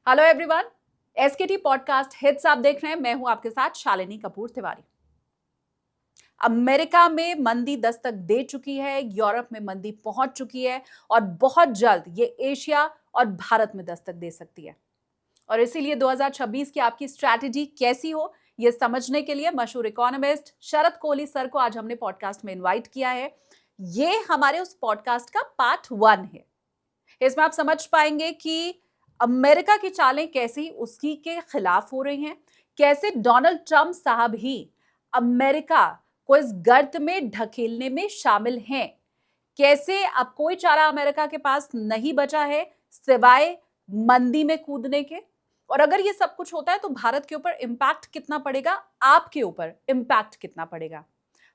Hello everyone, एसकेटी podcast hits आप देख रहे हैं। मैं हूं आपके साथ शालिनी कपूर तिवारी। अमेरिका में मंदी दस्तक दे चुकी है, यूरोप में मंदी पहुंच चुकी है और बहुत जल्द ये एशिया और भारत में दस्तक दे सकती है। और इसीलिए 2026 की आपकी स्ट्रैटेजी कैसी हो, ये समझने के लिए मशहूर इकोनॉमिस्ट शरद कोहली सर को आज हमने पॉडकास्ट में इनवाइट किया है। ये हमारे उस पॉडकास्ट का पार्ट 1 है। इसमें आप समझ पाएंगे कि अमेरिका की चालें कैसी उसकी के खिलाफ हो रही हैं, कैसे डोनाल्ड ट्रंप साहब ही अमेरिका को इस गर्त में ढकेलने में शामिल हैं, कैसे अब कोई चारा अमेरिका के पास नहीं बचा है सिवाय मंदी में कूदने के। और अगर ये सब कुछ होता है तो भारत के ऊपर इंपैक्ट कितना पड़ेगा, आपके ऊपर इंपैक्ट कितना पड़ेगा।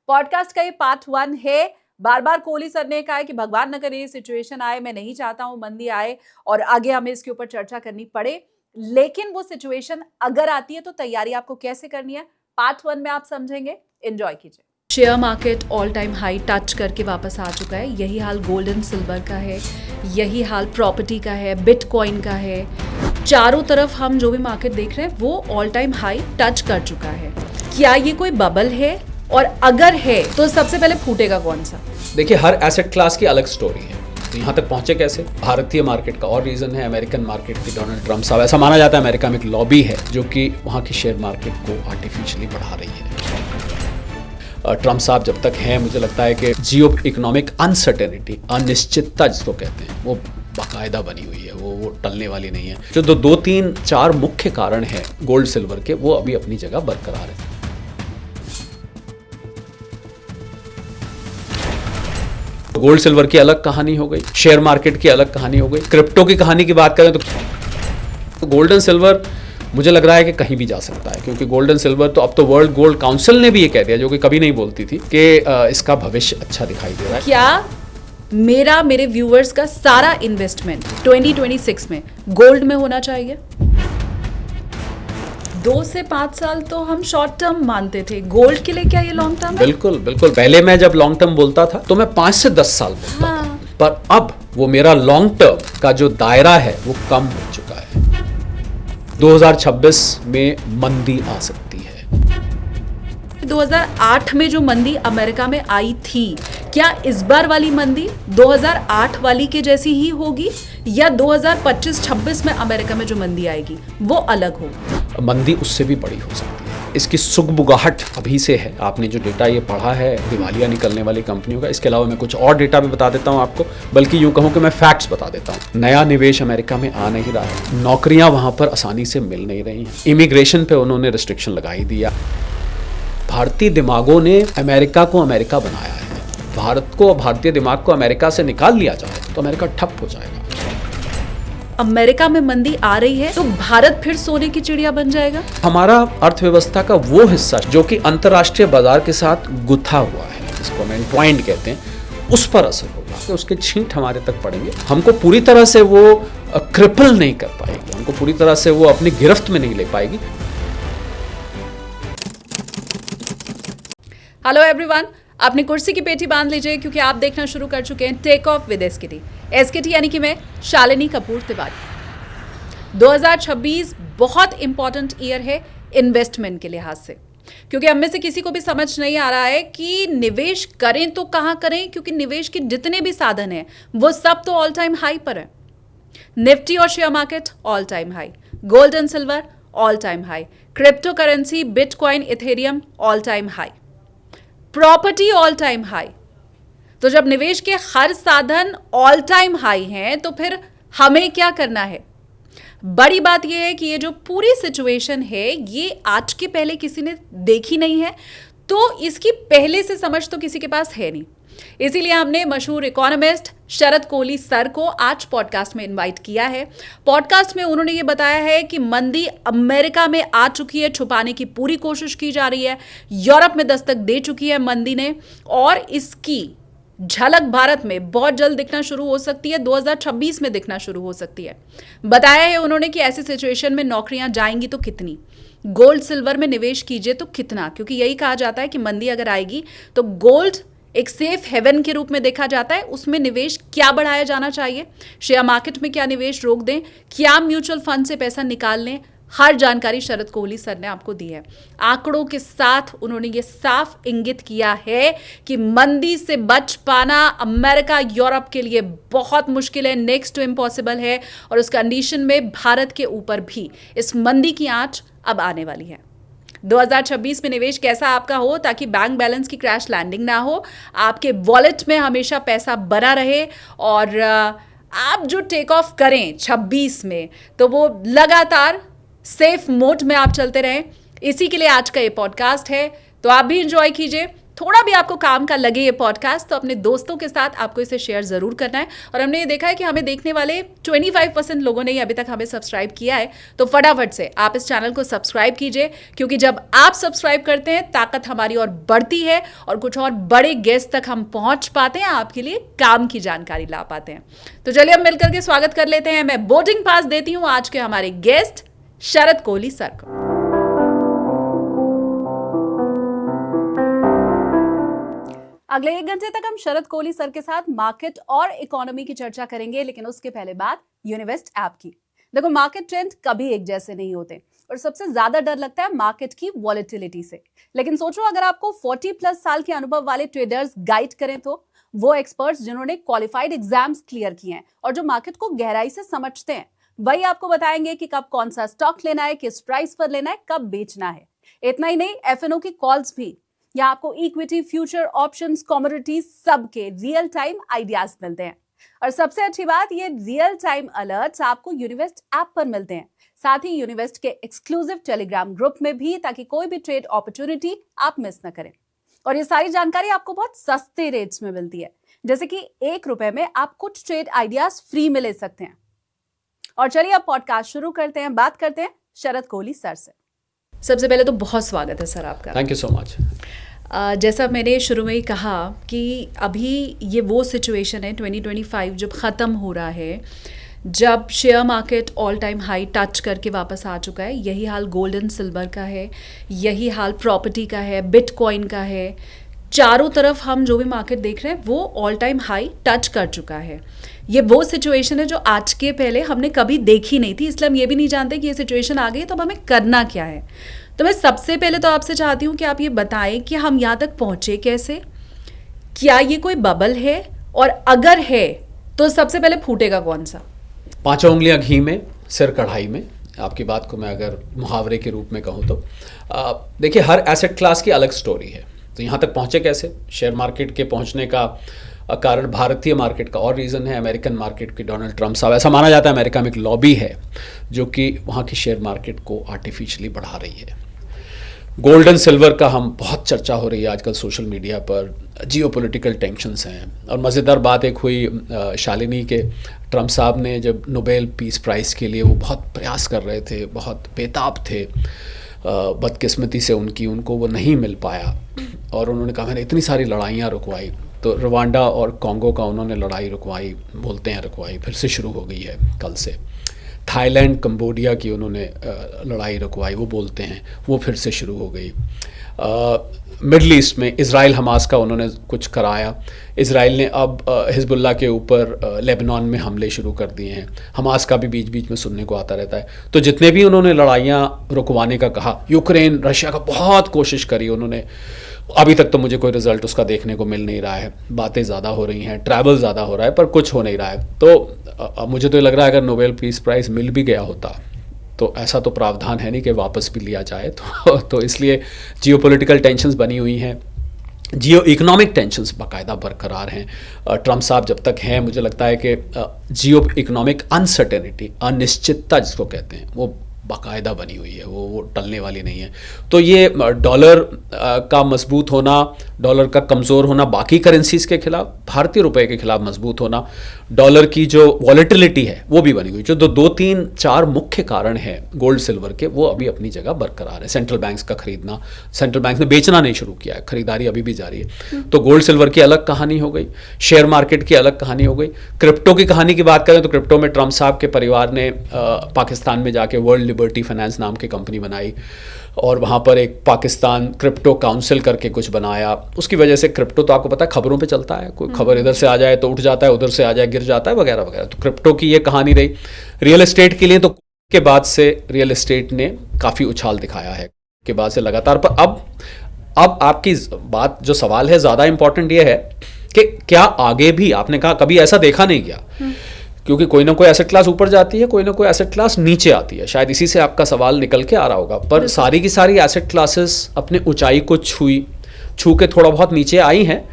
पॉडकास्ट का ये पार्ट 1 है। बार बार कोहली सर ने कहा है कि भगवान न करे ये सिचुएशन आए, मैं नहीं चाहता हूं मंदी आए और आगे हमें इसके ऊपर चर्चा करनी पड़े, लेकिन वो सिचुएशन अगर आती है तो तैयारी आपको कैसे करनी है, पार्ट 1 में आप समझेंगे। एंजॉय कीजिए। Share market all time high touch करके वापस आ चुका है। यही हाल गोल्ड एंड सिल्वर का है, यही हाल प्रॉपर्टी का है, बिटकॉइन का है। चारों तरफ हम जो भी मार्केट देख रहे हैं वो ऑल टाइम हाई टच कर चुका है। क्या ये कोई बबल है, और अगर है तो सबसे पहले फूटेगा कौन सा? देखिए, हर एसेट क्लास की अलग स्टोरी है। तो यहाँ तक पहुंचे कैसे? भारतीय मार्केट का और रीजन है, अमेरिकन मार्केट की डोनाल्ड ट्रंप साहब। ऐसा माना जाता है अमेरिका में एक लॉबी है जो कि वहाँ की शेयर मार्केट को आर्टिफिशियली बढ़ा रही है। ट्रंप साहब जब तक हैं, मुझे लगता है कि जियो इकोनॉमिक अनसर्टेनिटी, अनिश्चितता जिसको कहते हैं, वो बाकायदा बनी हुई है, वो टलने वाली नहीं है। जो दो तीन चार मुख्य कारण हैं गोल्ड सिल्वर के, वो अभी अपनी जगह बरकरार है। गोल्ड सिल्वर की अलग कहानी हो गई, शेयर मार्केट की अलग कहानी हो गई। क्रिप्टो की कहानी की बात करें तो गोल्ड एंड सिल्वर मुझे लग रहा है कि कहीं भी जा सकता है, क्योंकि गोल्ड एंड सिल्वर तो अब तो वर्ल्ड गोल्ड काउंसिल ने भी ये कह दिया, जो कि कभी नहीं बोलती थी, कि इसका भविष्य अच्छा दिखाई दे रहा है। क्या मेरे व्यूअर्स का सारा इन्वेस्टमेंट 2026 में गोल्ड में होना चाहिए? 2 से 5 साल तो हम शॉर्ट टर्म मानते थे, गोल्ड के लिए क्या ये लॉन्ग टर्म है? बिल्कुल बिल्कुल। पहले मैं जब लॉन्ग टर्म बोलता था तो मैं 5 से 10 साल बोलता था, पर अब वो मेरा लॉन्ग टर्म का जो दायरा है वो कम हो चुका है। 2026 में मंदी आ सकती है। 2008 में जो मंदी अमेरिका में आई थी, क्या इस बार वाली मंदी 2008 वाली के जैसी ही होगी, या 2025-26 में अमेरिका में जो मंदी आएगी वो अलग होगी? मंदी उससे भी बड़ी हो सकती है। इसकी सुगबुगाहट अभी से है। आपने जो डेटा ये पढ़ा है दिवालिया निकलने वाली कंपनियों का, इसके अलावा मैं कुछ और डेटा भी बता देता हूँ आपको, बल्कि यूँ कहूँ कि मैं फैक्ट्स बता देता हूँ। नया निवेश अमेरिका में आ नहीं रहा है, नौकरियाँ वहाँ पर आसानी से मिल नहीं रही हैं, इमिग्रेशन पे उन्होंने रिस्ट्रिक्शन लगाई दिया। भारतीय दिमागों ने अमेरिका को अमेरिका बनाया है। भारत को, भारतीय दिमाग को अमेरिका से निकाल लिया जाए तो अमेरिका ठप हो जाएगा। अमेरिका में मंदी आ रही है तो भारत फिर सोने की चिड़िया बन जाएगा। हमारा अर्थव्यवस्था का वो हिस्सा जो कि अंतर्राष्ट्रीय बाजार के साथ गुथा हुआ है, जिसको हम पॉइंट कहते हैं, उस पर असर होगा, तो उसके छींट हमारे तक पड़ेंगे। हमको पूरी तरह से वो क्रिपल नहीं कर पाएगी, हमको पूरी तरह से वो अपनी गिरफ्त में नहीं ले पाएगी। हेलो एवरीवन, अपनी कुर्सी की पेटी बांध लीजिए, क्योंकि आप देखना शुरू कर चुके हैं take off with SKT. SKT यानी कि मैं शालिनी कपूर तिवारी। 2026 बहुत इंपॉर्टेंट ईयर है इन्वेस्टमेंट के लिहाज से, क्योंकि हम में से किसी को भी समझ नहीं आ रहा है कि निवेश करें तो कहाँ करें, क्योंकि निवेश के जितने भी साधन हैं वो सब तो ऑल टाइम हाई पर है। निफ्टी और share market all time high, gold and silver all time high, crypto currency bitcoin Ethereum all time high, property all time high. तो जब निवेश के हर साधन ऑल टाइम हाई हैं तो फिर हमें क्या करना है? बड़ी बात यह है कि ये जो पूरी सिचुएशन है ये आज के पहले किसी ने देखी नहीं है, तो इसकी पहले से समझ तो किसी के पास है नहीं। इसीलिए हमने मशहूर इकोनॉमिस्ट शरद कोहली सर को आज पॉडकास्ट में इनवाइट किया है। पॉडकास्ट में उन्होंने ये बताया है कि मंदी अमेरिका में आ चुकी है, छुपाने की पूरी कोशिश की जा रही है, यूरोप में दस्तक दे चुकी है मंदी ने, और इसकी झलक भारत में बहुत जल्द दिखना शुरू हो सकती है, 2026 में दिखना शुरू हो सकती है। बताया है उन्होंने कि ऐसी सिचुएशन में नौकरियां जाएंगी तो कितनी, गोल्ड सिल्वर में निवेश कीजिए तो कितना, क्योंकि यही कहा जाता है कि मंदी अगर आएगी तो गोल्ड एक सेफ हेवन के रूप में देखा जाता है, उसमें निवेश क्या बढ़ाया जाना चाहिए, शेयर मार्केट में क्या निवेश रोक दें, क्या म्यूचुअल फंड से पैसा निकाल लें, हर जानकारी शरद कोहली सर ने आपको दी है। आंकड़ों के साथ उन्होंने ये साफ इंगित किया है कि मंदी से बच पाना अमेरिका यूरोप के लिए बहुत मुश्किल है, नेक्स्ट टू इम्पॉसिबल है, और उस कंडीशन में भारत के ऊपर भी इस मंदी की आंच अब आने वाली है। 2026 में निवेश कैसा आपका हो ताकि बैंक बैलेंस की क्रैश लैंडिंग ना हो, आपके वॉलेट में हमेशा पैसा बना रहे, और आप जो टेक ऑफ करें 26 में तो वो लगातार सेफ मोड में आप चलते रहें। इसी के लिए आज का ये पॉडकास्ट है, तो आप भी इंजॉय कीजिए। थोड़ा भी आपको काम का लगे ये पॉडकास्ट तो अपने दोस्तों के साथ आपको इसे शेयर जरूर करना है। और हमने ये देखा है कि हमें देखने वाले 25% लोगों ने ही अभी तक हमें सब्सक्राइब किया है, तो फटाफट से आप इस चैनल को सब्सक्राइब कीजिए, क्योंकि जब आप सब्सक्राइब करते हैं ताकत हमारी और बढ़ती है और कुछ और बड़े गेस्ट तक हम पहुंच पाते हैं, आपके लिए काम की जानकारी ला पाते हैं। तो चलिए अब मिलकर के स्वागत कर लेते हैं। मैं बोर्डिंग पास देती हूँ आज के हमारे गेस्ट शरद कोहली सर को। अगले 1 घंटे तक हम शरद कोहली सर के साथ मार्केट और इकोनॉमी की चर्चा करेंगे, लेकिन उसके पहले बात यूनिवेस्ट ऐप की। देखो, मार्केट ट्रेंड कभी एक जैसे नहीं होते और सबसे ज्यादा डर लगता है मार्केट की वॉलेटिलिटी से। लेकिन सोचो, अगर आपको 40+ साल के अनुभव वाले ट्रेडर्स गाइड करें, तो वो एक्सपर्ट्स जिन्होंने क्वालिफाइड एग्जाम्स क्लियर किए हैं और जो मार्केट को गहराई से समझते हैं, वही आपको बताएंगे कि कब कौन सा स्टॉक लेना है, किस प्राइस पर लेना है, कब बेचना है। इतना ही नहीं, एफएनओ की कॉल्स भी, या आपको इक्विटी, फ्यूचर, ऑप्शंस, कमोडिटीज सबके रियल टाइम आइडियाज मिलते हैं। और सबसे अच्छी बात, ये रियल टाइम अलर्ट्स आपको यूनिवेस्ट ऐप पर मिलते हैं, साथ ही यूनिवेस्ट के एक्सक्लूसिव टेलीग्राम ग्रुप में भी, ताकि कोई भी ट्रेड अपॉर्चुनिटी आप मिस न करें। और ये सारी जानकारी आपको बहुत सस्ते रेट्स में मिलती है, जैसे कि ₹1 में आप कुछ ट्रेड आइडियाज फ्री में ले सकते हैं। और चलिए अब पॉडकास्ट शुरू करते हैं, बात करते हैं शरद कोहली सर से। सबसे पहले तो बहुत स्वागत है सर आपका। Thank you so much. जैसा मैंने शुरू में ही कहा कि अभी ये वो सिचुएशन है 2025 जब ख़त्म हो रहा है, जब share market all time high touch करके वापस आ चुका है। यही हाल गोल्ड एंड सिल्वर का है, यही हाल प्रॉपर्टी का है, बिटकॉइन का है। चारों तरफ हम जो भी मार्केट देख रहे हैं वो ऑल टाइम हाई टच कर चुका है। ये वो सिचुएशन है जो आज के पहले हमने कभी देखी नहीं थी, इसलिए हम ये भी नहीं जानते कि ये सिचुएशन आ गई है तो अब हमें करना क्या है। तो मैं सबसे पहले तो आपसे चाहती हूँ कि आप ये बताएं कि हम यहाँ तक पहुँचे कैसे, क्या ये कोई बबल है, और अगर है तो सबसे पहले फूटेगा कौन सा? 5 उंगलियां घी में, सिर कढ़ाई में। आपकी बात को मैं अगर मुहावरे के रूप में कहूँ तो देखिए, हर एसेट क्लास की अलग स्टोरी है। तो यहाँ तक पहुँचे कैसे? शेयर मार्केट के पहुँचने का कारण भारतीय मार्केट का और रीज़न है अमेरिकन मार्केट की डोनाल्ड ट्रम्प साहब। ऐसा माना जाता है अमेरिका में एक लॉबी है जो कि वहाँ की शेयर मार्केट को आर्टिफिशियली बढ़ा रही है। गोल्ड एंड सिल्वर का हम बहुत चर्चा हो रही है आजकल सोशल मीडिया पर, जियोपॉलिटिकल टेंशन्स हैं। और मज़ेदार बात एक हुई, शालिनी के ट्रम्प साहब ने जब नोबेल पीस प्राइज़ के लिए वो बहुत प्रयास कर रहे थे, बहुत बेताब थे, बदकिस्मती से उनको वो नहीं मिल पाया और उन्होंने कहा मैंने इतनी सारी लड़ाइयाँ रुकवाई। तो रवांडा और कॉन्गो का उन्होंने लड़ाई रुकवाई, बोलते हैं रुकवाई, फिर से शुरू हो गई है कल से। थाईलैंड, कंबोडिया की उन्होंने लड़ाई रुकवाई, वो बोलते हैं वो फिर से शुरू हो गई। मिडल ईस्ट में इज़राइल हमास का उन्होंने कुछ कराया। इज़राइल ने अब हिजबुल्लाह के ऊपर लेबनान में हमले शुरू कर दिए हैं। हमास का भी बीच बीच में सुनने को आता रहता है। तो जितने भी उन्होंने लड़ाइयाँ रुकवाने का कहा, यूक्रेन, रशिया का बहुत कोशिश करी उन्होंने, अभी तक तो मुझे कोई रिजल्ट उसका देखने को मिल नहीं रहा है। बातें ज़्यादा हो रही हैं, ट्रैवल ज़्यादा हो रहा है, पर कुछ हो नहीं रहा है। तो मुझे तो लग रहा है अगर नोबेल पीस प्राइज़ मिल भी गया होता तो ऐसा तो प्रावधान है नहीं कि वापस भी लिया जाए। तो इसलिए जियोपॉलिटिकल टेंशन्स बनी हुई हैं, जियो इकोनॉमिक टेंशन्स बाकायदा बरकरार हैं। ट्रम्प साहब जब तक हैं, मुझे लगता है कि जियो इकोनॉमिक अनसर्टेनिटी, अनिश्चितता जिसको कहते हैं, वो बाकायदा बनी हुई है, वो टलने वाली नहीं है। तो ये डॉलर का मजबूत होना, डॉलर का कमज़ोर होना, बाकी करेंसीज़ के खिलाफ, भारतीय रुपए के खिलाफ मजबूत होना, डॉलर की जो वॉलेटिलिटी है वो भी बनी हुई। जो 2-3-4 मुख्य कारण हैं गोल्ड सिल्वर के, वो अभी अपनी जगह बरकरार है। सेंट्रल बैंक्स का खरीदना, सेंट्रल बैंक ने बेचना नहीं शुरू किया है, खरीदारी अभी भी जारी है। तो गोल्ड सिल्वर की अलग कहानी हो गई, शेयर मार्केट की अलग कहानी हो गई। क्रिप्टो की कहानी की बात करें तो क्रिप्टो में ट्रम्प साहब के परिवार ने पाकिस्तान में जाके वर्ल्ड लिबर्टी फाइनेंस नाम की कंपनी बनाई और वहाँ पर एक पाकिस्तान क्रिप्टो काउंसिल करके कुछ बनाया उसकी वजह से क्रिप्टो तो आपको पता है खबरों पे चलता है, कोई खबर इधर से आ जाए तो उठ जाता है, उधर से आ जाए गिर जाता है, वगैरह वगैरह। तो क्रिप्टो की ये कहानी रही। रियल एस्टेट के लिए तो के बाद से रियल एस्टेट ने काफ़ी उछाल दिखाया है के बाद से लगातार। पर अब आपकी बात जो सवाल है ज़्यादा इंपॉर्टेंट ये है कि क्या आगे भी, आपने कहा कभी ऐसा देखा नहीं गया, क्योंकि कोई ना कोई एसेट क्लास ऊपर जाती है, कोई ना कोई एसेट क्लास नीचे आती है, शायद इसी से आपका सवाल निकल के आ रहा होगा। पर सारी की सारी एसेट क्लासेस अपने ऊंचाई को छू के थोड़ा बहुत नीचे आई हैं।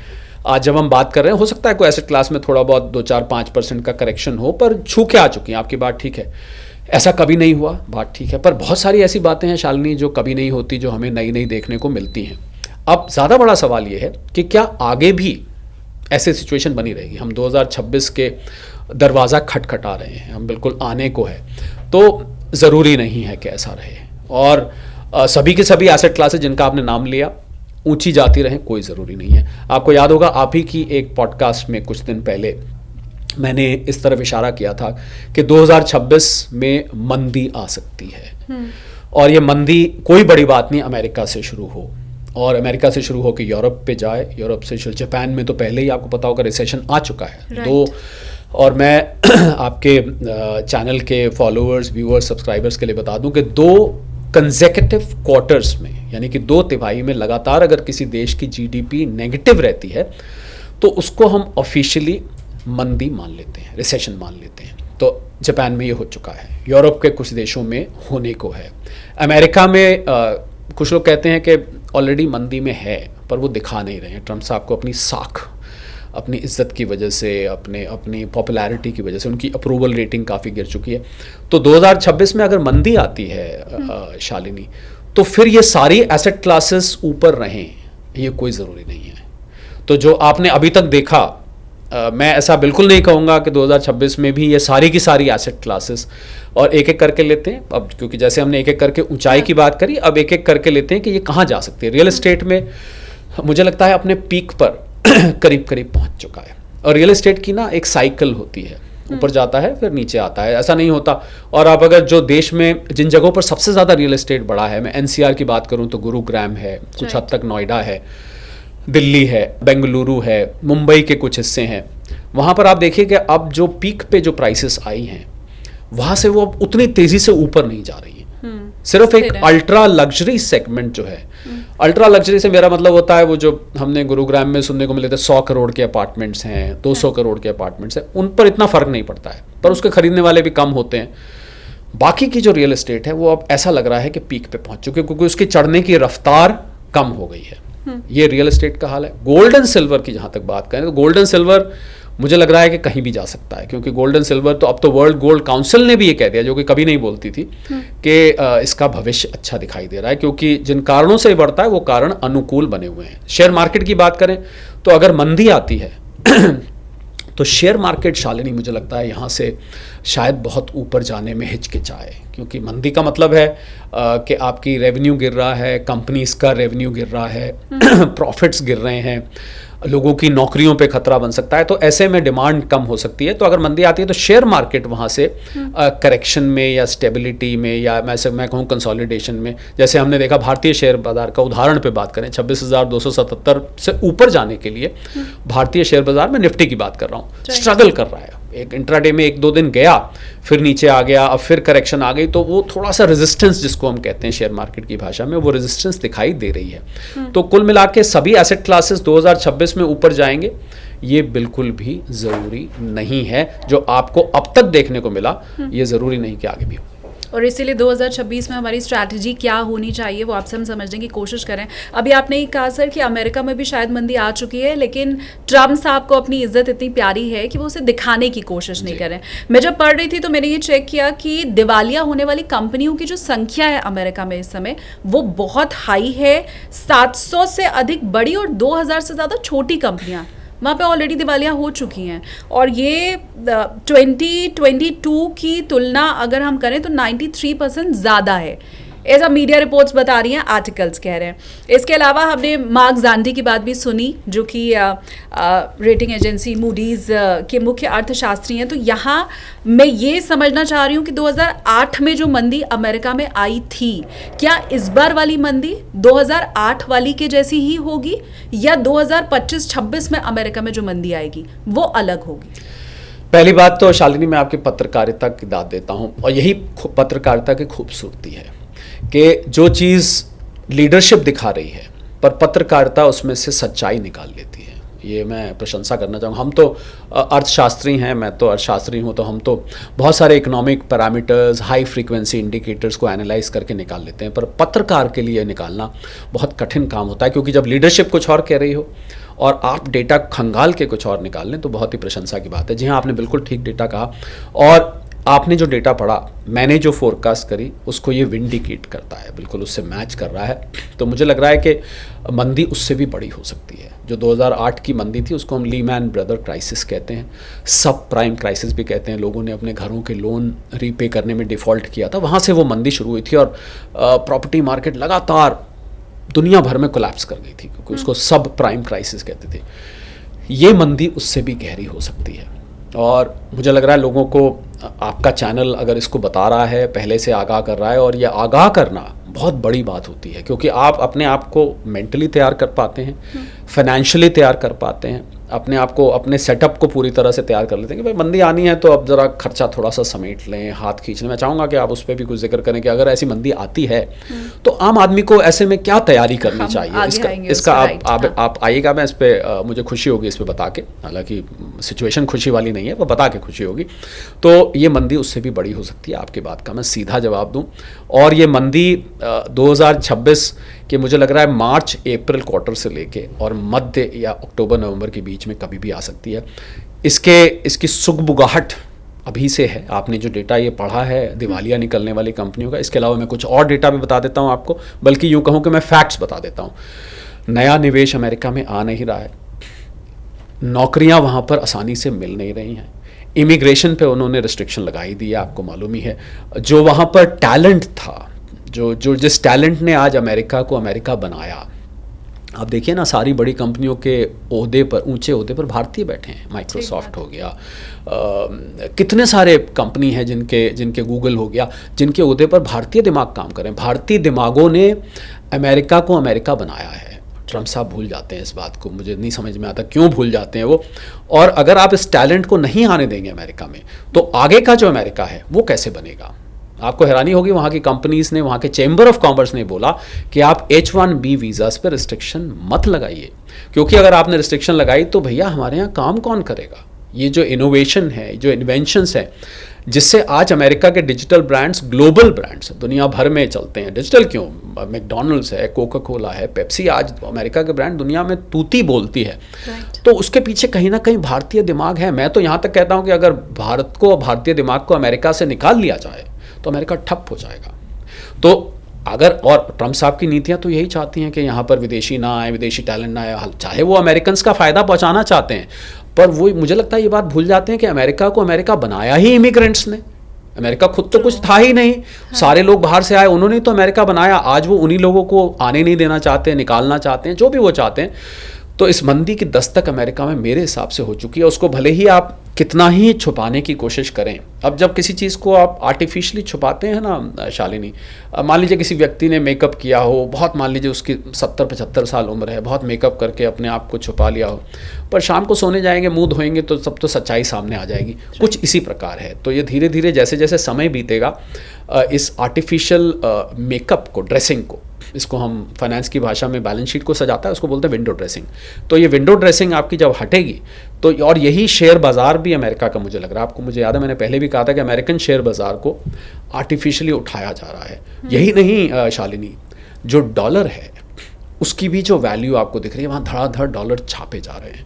आज जब हम बात कर रहे हैं, हो सकता है कोई एसेट क्लास में थोड़ा बहुत 2-4-5% का करेक्शन हो, पर छू के आ चुकी हैं, आपकी बात ठीक है। ऐसा कभी नहीं हुआ, बात ठीक है, पर बहुत सारी ऐसी बातें हैं शालिनी जो कभी नहीं होती, जो हमें नई नई देखने को मिलती हैं। अब ज़्यादा बड़ा सवाल ये है कि क्या आगे भी ऐसे सिचुएशन बनी रहेगी? हम 2026 के दरवाज़ा खटखटा रहे हैं, हम बिल्कुल आने को है, तो ज़रूरी नहीं है कि ऐसा रहे। और सभी के सभी एसेट क्लासेस जिनका आपने नाम लिया ऊंची जाती रहें, कोई ज़रूरी नहीं है। आपको याद होगा, आप ही की एक पॉडकास्ट में कुछ दिन पहले मैंने इस तरफ इशारा किया था कि 2026 में मंदी आ सकती है। और ये मंदी कोई बड़ी बात नहीं, अमेरिका से शुरू हो, और अमेरिका से शुरू होकर यूरोप पे जाए, यूरोप से जापान में तो पहले ही आपको पता होगा रिसेशन आ चुका है। और मैं आपके चैनल के फॉलोअर्स, व्यूअर्स, सब्सक्राइबर्स के लिए बता दूं कि 2 कंसेक्यूटिव क्वार्टर्स में, यानी कि 2 तिमाही में लगातार अगर किसी देश की जीडीपी नेगेटिव रहती है तो उसको हम ऑफिशियली मंदी मान लेते हैं, रिसेशन मान लेते हैं। तो जापान में ये हो चुका है, यूरोप के कुछ देशों में होने को है, अमेरिका में कुछ लोग कहते हैं कि ऑलरेडी मंदी में है, पर वो दिखा नहीं रहे हैं। ट्रम्प साहब को अपनी साख, अपनी इज्जत की वजह से, अपनी पॉपुलैरिटी की वजह से उनकी अप्रूवल रेटिंग काफ़ी गिर चुकी है। तो 2026 में अगर मंदी आती है शालिनी, तो फिर ये सारी एसेट क्लासेस ऊपर रहें, ये कोई ज़रूरी नहीं है। तो जो आपने अभी तक देखा, मैं ऐसा बिल्कुल नहीं कहूँगा कि 2026 में भी ये सारी की सारी एसेट क्लासेस, और एक एक करके लेते हैं अब, क्योंकि जैसे हमने एक एक करके ऊंचाई की बात करी, अब एक एक करके लेते हैं कि ये कहाँ जा सकती है। रियल एस्टेट में मुझे लगता है अपने पीक पर करीब करीब पहुंच चुका है। और रियल एस्टेट की ना एक साइकिल होती है, ऊपर जाता है फिर नीचे आता है, ऐसा नहीं होता। और अब अगर जो देश में जिन जगहों पर सबसे ज़्यादा रियल एस्टेट बढ़ा है, मैं एनसीआर की बात करूं तो गुरुग्राम है, कुछ हद तक नोएडा है, दिल्ली है, बेंगलुरु है, मुंबई के कुछ हिस्से हैं, वहाँ पर आप देखिए कि अब जो पीक पे जो प्राइसेस आई हैं, वहाँ से वो अब उतनी तेज़ी से ऊपर नहीं जा रही है। सिर्फ एक अल्ट्रा लग्जरी सेगमेंट जो है, अल्ट्रा लग्जरी से मेरा मतलब होता है वो जो हमने गुरुग्राम में सुनने को मिले थे, 100 करोड़ के अपार्टमेंट्स हैं, 200 करोड़ के अपार्टमेंट्स हैं, उन पर इतना फ़र्क नहीं पड़ता है, पर उसके खरीदने वाले भी कम होते हैं। बाकी की जो रियल एस्टेट है वो अब ऐसा लग रहा है कि पीक पे पहुंच चुकी है, क्योंकि उसकी चढ़ने की रफ्तार कम हो गई है। ये रियल एस्टेट का हाल है। गोल्ड एंड सिल्वर की जहाँ तक बात करें तो गोल्ड एंड सिल्वर मुझे लग रहा है कि कहीं भी जा सकता है, क्योंकि गोल्ड एंड सिल्वर तो अब तो वर्ल्ड गोल्ड काउंसिल ने भी ये कह दिया, जो कि कभी नहीं बोलती थी, कि इसका भविष्य अच्छा दिखाई दे रहा है, क्योंकि जिन कारणों से बढ़ता है वो कारण अनुकूल बने हुए हैं। शेयर मार्केट की बात करें तो अगर मंदी आती है तो शेयर मार्केट शालिनी मुझे लगता है यहाँ से शायद बहुत ऊपर जाने में हिचकिचाए, क्योंकि मंदी का मतलब है कि आपकी रेवेन्यू गिर रहा है, कंपनीज का रेवेन्यू गिर रहा है, प्रॉफिट्स गिर रहे हैं, लोगों की नौकरियों पे खतरा बन सकता है, तो ऐसे में डिमांड कम हो सकती है। तो अगर मंदी आती है तो शेयर मार्केट वहाँ से करेक्शन में या स्टेबिलिटी में, या मैं कहूँ कंसोलिडेशन में, जैसे हमने देखा भारतीय शेयर बाजार का उदाहरण पे बात करें, 26,277 से ऊपर जाने के लिए भारतीय शेयर बाजार में, निफ्टी की बात कर रहा हूँ, स्ट्रगल कर रहा है। एक इंट्राडे में 1-2 दिन गया, फिर नीचे आ गया, अब फिर करेक्शन आ गई, तो वो थोड़ा सा रेजिस्टेंस जिसको हम कहते हैं शेयर मार्केट की भाषा में, वो रेजिस्टेंस दिखाई दे रही है। तो कुल मिला के सभी एसेट क्लासेस 2026 में ऊपर जाएंगे ये बिल्कुल भी ज़रूरी नहीं है। जो आपको अब तक देखने को मिला ये ज़रूरी नहीं कि आगे भी हो। और इसीलिए 2026 में हमारी स्ट्रैटेजी क्या होनी चाहिए वो आपसे हम समझने की कोशिश करें। अभी आपने ये कहा सर कि अमेरिका में भी शायद मंदी आ चुकी है, लेकिन ट्रम्प साहब को अपनी इज्जत इतनी प्यारी है कि वो उसे दिखाने की कोशिश नहीं करें। मैं जब पढ़ रही थी तो मैंने ये चेक किया कि दिवालिया होने वाली कंपनियों की जो संख्या है अमेरिका में इस समय वो बहुत हाई है। 700 से अधिक बड़ी और 2000 से ज़्यादा छोटी कंपनियाँ वहाँ पे ऑलरेडी दिवालिया हो चुकी हैं। और ये 2022 की तुलना अगर हम करें तो 93% ज़्यादा है। ऐसा मीडिया रिपोर्ट्स बता रही हैं, आर्टिकल्स कह रहे हैं। इसके अलावा हमने मार्क ज़ांडी की बात भी सुनी, जो कि रेटिंग एजेंसी मूडीज़ के मुख्य अर्थशास्त्री हैं। तो यहाँ मैं ये समझना चाह रही हूँ कि 2008 में जो मंदी अमेरिका में आई थी, क्या इस बार वाली मंदी 2008 वाली के जैसी ही होगी, या 2025-26 में अमेरिका में जो मंदी आएगी वो अलग होगी? पहली बात तो शालिनी, मैं आपकी पत्रकारिता की दाद देता हूँ, और यही पत्रकारिता की खूबसूरती है कि जो चीज़ लीडरशिप दिखा रही है पर पत्रकारिता उसमें से सच्चाई निकाल लेती है। ये मैं प्रशंसा करना चाहूँगा। हम तो अर्थशास्त्री हैं, मैं तो अर्थशास्त्री हूँ, तो हम तो बहुत सारे economic parameters, high frequency indicators को एनालाइज करके निकाल लेते हैं, पर पत्रकार के लिए निकालना बहुत कठिन काम होता है, क्योंकि जब लीडरशिप कुछ और कह रही हो और आप डेटा खंगाल के कुछ और निकाल लें तो बहुत ही प्रशंसा की बात है। जी हाँ, आपने बिल्कुल ठीक डेटा कहा, और आपने जो डेटा पढ़ा, मैंने जो फोरकास्ट करी, उसको ये विंडिकेट करता है, बिल्कुल उससे मैच कर रहा है। तो मुझे लग रहा है कि मंदी उससे भी बड़ी हो सकती है। जो 2008 की मंदी थी उसको हम लीमैन ब्रदर क्राइसिस कहते हैं, सब प्राइम क्राइसिस भी कहते हैं। लोगों ने अपने घरों के लोन रीपे करने में डिफ़ॉल्ट किया था, वहाँ से वो मंदी शुरू हुई थी, और प्रॉपर्टी मार्केट लगातार दुनिया भर में कोलैप्स कर गई थी, क्योंकि उसको सब प्राइम क्राइसिस कहते थे। ये मंदी उससे भी गहरी हो सकती है, और मुझे लग रहा है लोगों को आपका चैनल अगर इसको बता रहा है, पहले से आगाह कर रहा है, और ये आगाह करना बहुत बड़ी बात होती है, क्योंकि आप अपने आप को मेंटली तैयार कर पाते हैं, फाइनेंशियली तैयार कर पाते हैं, अपने आप को, अपने सेटअप को पूरी तरह से तैयार कर लेते हैं कि भाई मंदी आनी है तो अब ज़रा खर्चा थोड़ा सा समेट लें, हाथ खींच लें। मैं चाहूँगा कि आप उस पर भी कुछ जिक्र करें कि अगर ऐसी मंदी आती है तो आम आदमी को ऐसे में क्या तैयारी करनी चाहिए। इसका आप आइएगा, मैं इस पर मुझे खुशी होगी इस पर बता के, हालांकि सिचुएशन खुशी वाली नहीं है, वो बता के खुशी होगी। तो ये मंदी उससे भी बड़ी हो सकती है, आपकी बात का मैं सीधा जवाब दूँ। और ये मंदी 2026 कि मुझे लग रहा है मार्च अप्रैल क्वार्टर से लेके और मध्य या अक्टूबर नवंबर के बीच में कभी भी आ सकती है। इसकी सुगबुगाहट अभी से है। आपने जो डेटा ये पढ़ा है दिवालिया निकलने वाली कंपनियों का, इसके अलावा मैं कुछ और डेटा भी बता देता हूँ आपको, बल्कि यूँ कहूँ कि मैं फैक्ट्स बता देता हूँ। नया निवेश अमेरिका में आ नहीं रहा है, नौकरियाँ वहाँ पर आसानी से मिल नहीं रही हैं, इमिग्रेशन पे उन्होंने रिस्ट्रिक्शन लगाई दी है, आपको मालूम ही है। जो वहाँ पर टैलेंट था, जो जिस टैलेंट ने आज अमेरिका को अमेरिका बनाया, आप देखिए ना, सारी बड़ी कंपनियों के ओहदे पर, ऊंचे ओहदे पर भारतीय बैठे हैं। माइक्रोसॉफ्ट हो गया, कितने सारे कंपनी हैं जिनके गूगल हो गया, जिनके ओहदे पर भारतीय दिमाग काम करें। भारतीय दिमागों ने अमेरिका को अमेरिका बनाया है। ट्रम्प साहब भूल जाते हैं इस बात को, मुझे नहीं समझ में आता क्यों भूल जाते हैं वो। और अगर आप इस टैलेंट को नहीं आने देंगे अमेरिका में, तो आगे का जो अमेरिका है वो कैसे बनेगा। आपको हैरानी होगी, वहाँ की कंपनीज ने, वहाँ के चैम्बर ऑफ कॉमर्स ने बोला कि आप H1B वीज़ास पर रिस्ट्रिक्शन मत लगाइए, क्योंकि अगर आपने रिस्ट्रिक्शन लगाई तो भैया हमारे यहाँ काम कौन करेगा। ये जो इनोवेशन है, जो इन्वेंशंस है, जिससे आज अमेरिका के डिजिटल ब्रांड्स ग्लोबल ब्रांड्स दुनिया भर में चलते हैं। डिजिटल क्यों, मैकडॉनल्ड्स है, कोका कोला है, पेप्सी, आज अमेरिका के ब्रांड दुनिया में तूती बोलती है। तो उसके पीछे कहीं ना कहीं भारतीय दिमाग है। मैं तो यहाँ तक कहता हूँ कि अगर भारत को, भारतीय दिमाग को अमेरिका से निकाल लिया जाए तो अमेरिका ठप हो जाएगा। तो अगर, और ट्रम्प साहब की नीतियां तो यही चाहती हैं कि यहाँ पर विदेशी ना आए, विदेशी टैलेंट ना आए, चाहे वो अमेरिकन्स का फ़ायदा पहुँचाना चाहते हैं, पर वो मुझे लगता है ये बात भूल जाते हैं कि अमेरिका को अमेरिका बनाया ही इमिग्रेंट्स ने। अमेरिका खुद तो कुछ था ही नहीं, सारे लोग बाहर से आए, उन्होंने तो अमेरिका बनाया। आज वो उन्हीं लोगों को आने नहीं देना चाहते, निकालना चाहते हैं, जो भी वो चाहते हैं। तो इस मंदी की दस्तक अमेरिका में मेरे हिसाब से हो चुकी है। उसको भले ही आप कितना ही छुपाने की कोशिश करें, अब जब किसी चीज़ को आप आर्टिफिशियली छुपाते हैं ना शालिनी, मान लीजिए किसी व्यक्ति ने मेकअप किया हो, बहुत, मान लीजिए उसकी 70-75 साल उम्र है, बहुत मेकअप करके अपने आप को छुपा लिया हो, पर शाम को सोने जाएंगे, मुंह धोएंगे तो सब तो सच्चाई सामने आ जाएगी। कुछ इसी प्रकार है। तो ये धीरे धीरे जैसे जैसे समय बीतेगा, इस आर्टिफिशियल मेकअप को, ड्रेसिंग को, इसको हम फाइनेंस की भाषा में बैलेंस शीट को सजाता है, उसको बोलते हैं विंडो ड्रेसिंग। तो ये विंडो ड्रेसिंग आपकी जब हटेगी तो, और यही शेयर बाज़ार भी अमेरिका का, मुझे लग रहा है, आपको मुझे याद है मैंने पहले भी कहा था कि अमेरिकन शेयर बाज़ार को आर्टिफिशियली उठाया जा रहा है। यही नहीं शालिनी, जो डॉलर है उसकी भी जो वैल्यू आपको दिख रही है, वहाँ धड़ाधड़ डॉलर छापे जा रहे हैं,